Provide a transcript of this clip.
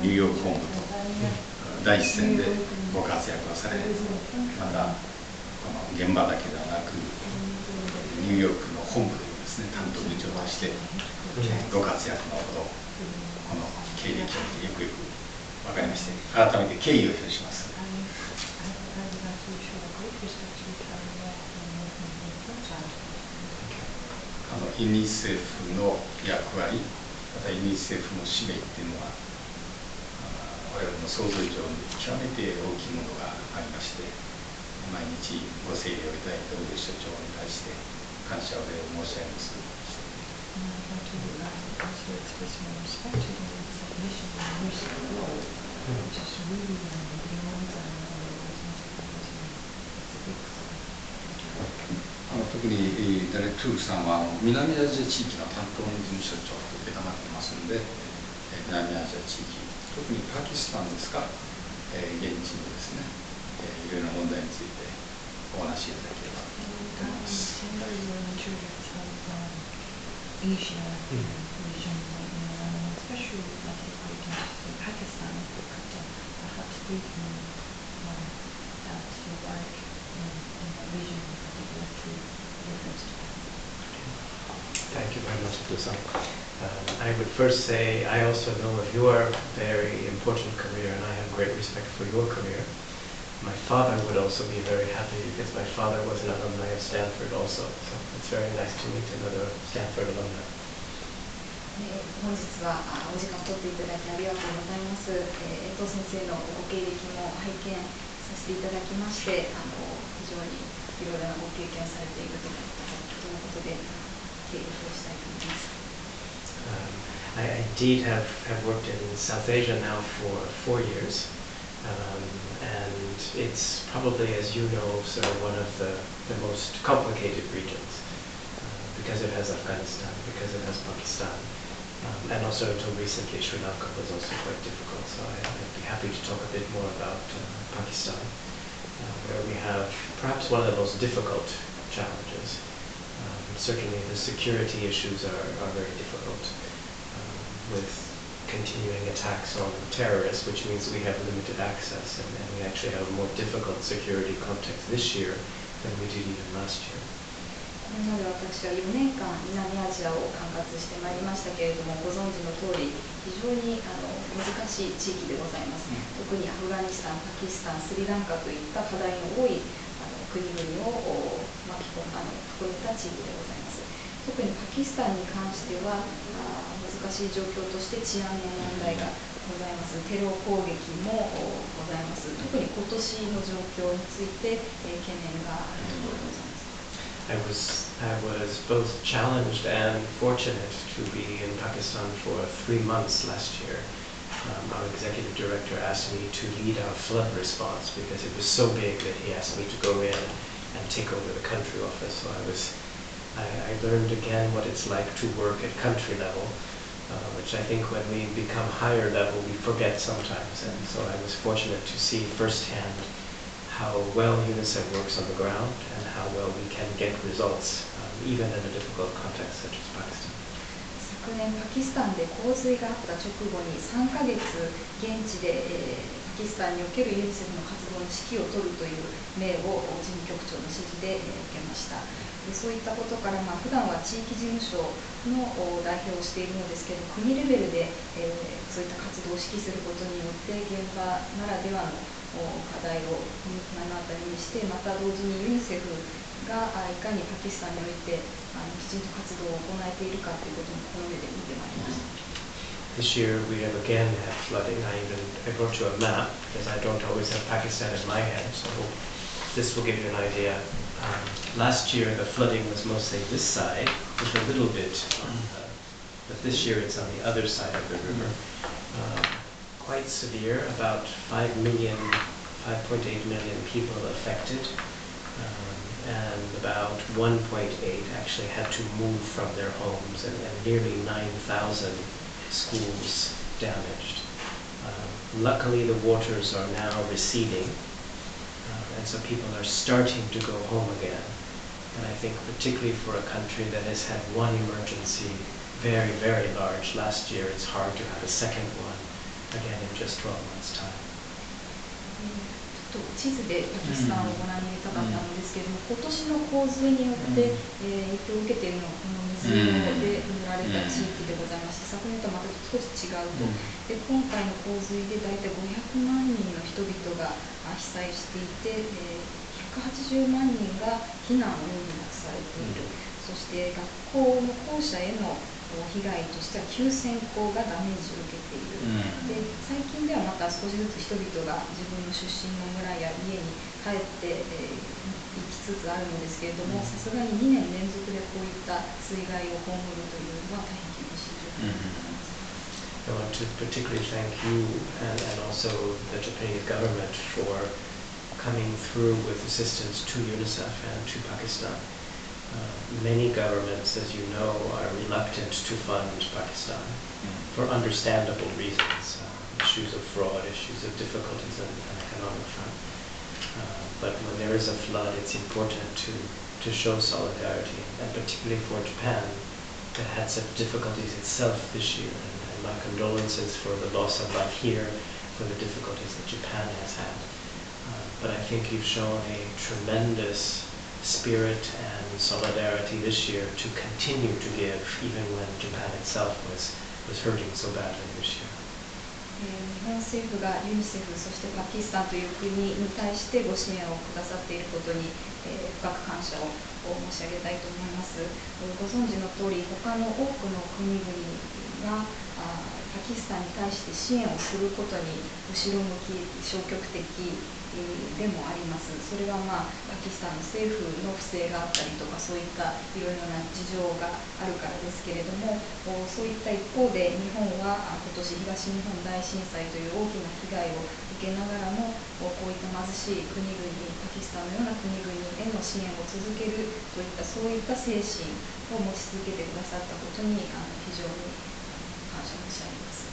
ニューヨーク本部と第一線でご活躍をされ、またこの現場だけではなくニューヨークの本部でもですね、担当部長としてご活躍のほど、この経歴を見てよくよく分かりまして、改めて敬意を表します。ユニセフの役割、またユニセフの使命っていうのは、我々の想像以上に極めて大きいものがありまして、毎日ご声援をいただいた大部所長に対して感謝を申し上げます。特にダレトゥールさんは南アジア地域の担当の事務所長と承ってますので、南アジア地域、特にパキスタンですか、現地のですね、いろいろな問題についてお話しいただければと思います。Thank you very much, Tusan. I would first say I also know of your very important career, and I have great respect for your career. My father would also be very happy because my father was an alumni of Stanford also, so it's very nice to meet another Stanford alumni. 本日はお時間を取っていただきありがとうございます。江藤先生のご経歴も拝見させていただきまして、非常にいろいろなご経験をされているということで、敬意を表したいと思います。I indeed have worked in South Asia now for 4 years, and it's probably, as you know, sort of one of the most complicated regions because it has Afghanistan, because it has Pakistan, and also until recently Sri Lanka was also quite difficult. So I'd be happy to talk a bit more about Pakistan, where we have perhaps one of the most difficult challenges. Certainly the security issues are very difficult with continuing attacks on terrorists, which means we have limited access, and we actually have a more difficult security context this year than we did even last year. これまで私は4年間南アジアを管轄してまいりましたけれども、ご存知の通り非常に難しい地域でございます。特にアフガニスタン、パキスタン、スリランカといった課題の多い国々を巻き込ん含めた地域でございます。特にパキスタンに関しては難しい状況として治安の問題がございます。テロ攻撃もございます。特に今年の状況について懸念があるところでございます。I was both challenged and fortunate to be in Pakistan for 3 months last year. Our executive director asked me to lead our flood response because it was so big that he asked me to go in and take over the country office. So I learned again what it's like to work at country level, which I think when we become higher level we forget sometimes. And so I was fortunate to see firsthand how well UNICEF works on the ground and how well we can get results, even in a difficult context such as Pakistan. 昨年パキスタンで洪水があった直後に3ヶ月現地で、パキスタンにおけるユニセフの活動の指揮を執るという命を事務局長の指示で受けました。そういったことから、普段は地域事務所の代表をしているのですけれど、国レベルで、そういった活動を指揮することによって現場ならではの課題を目の当たりにして、また同時にユニセフがいかにパキスタンにおいてきちんと活動を行えているかということもこの目で見てまいりました。This year we have again had flooding. I brought you a map because I don't always have Pakistan in my head, so this will give you an idea. Last year the flooding was mostly this side, with a little bit but this year it's on the other side of the river. Quite severe, about 5.8 million people affected, and about 1.8 actually had to move from their homes, and nearly 9,000 schools damaged. Luckily the waters are now receding, and so people are starting to go home again. And I think particularly for a country that has had one emergency very, very large last year, it's hard to have a second one again in just 12 months' time. 地図でパキスタンをご覧に入れたかったのですけれども、今年の洪水によって、影響を受けているのはこの水色で塗られた地域でございまして、昨年とまた少し違うと、で今回の洪水で大体500万人の人々が被災していて、180万人が避難を余儀なくされている。そして学校の校舎への被害としては9000校がダメージを受けている。で最近ではまた少しずつ人々が自分の出身の村や家に帰っていきつつあるのですけれども、さすがに2年連続でこういった水害を被るというのは大変厳しい状況になります。I want to particularly thank you and also the Japanese government for coming through with assistance to UNICEF and to Pakistan. Many governments, as you know, are reluctant to fund Pakistan for understandable reasons, issues of fraud, issues of difficulties on an economic front. But when there is a flood, it's important to show solidarity, and particularly for Japan, that had such difficulties itself this year. And my condolences for the loss of life here, for the difficulties that Japan has had. But I think you've shown a tremendous spirit and solidarity this year to continue to give, even when Japan itself was hurting so badly this year. 日本政府がユニセフ、そしてパキスタンという国に対してご支援をくださっていることに、深く感謝を申し上げたいと思います。ご存知の通り、他の多くの国々がパキスタンに対して支援をすることに後ろ向き、消極的でもあります。それはパキスタンの政府の不正があったりとか、そういったいろいろな事情があるからですけれども、そういった一方で日本は今年東日本大震災という大きな被害を受けながらも、こういった貧しい国々、パキスタンのような国々への支援を続けるといったそういった精神を持ち続けてくださったことに非常に感謝申し上げます。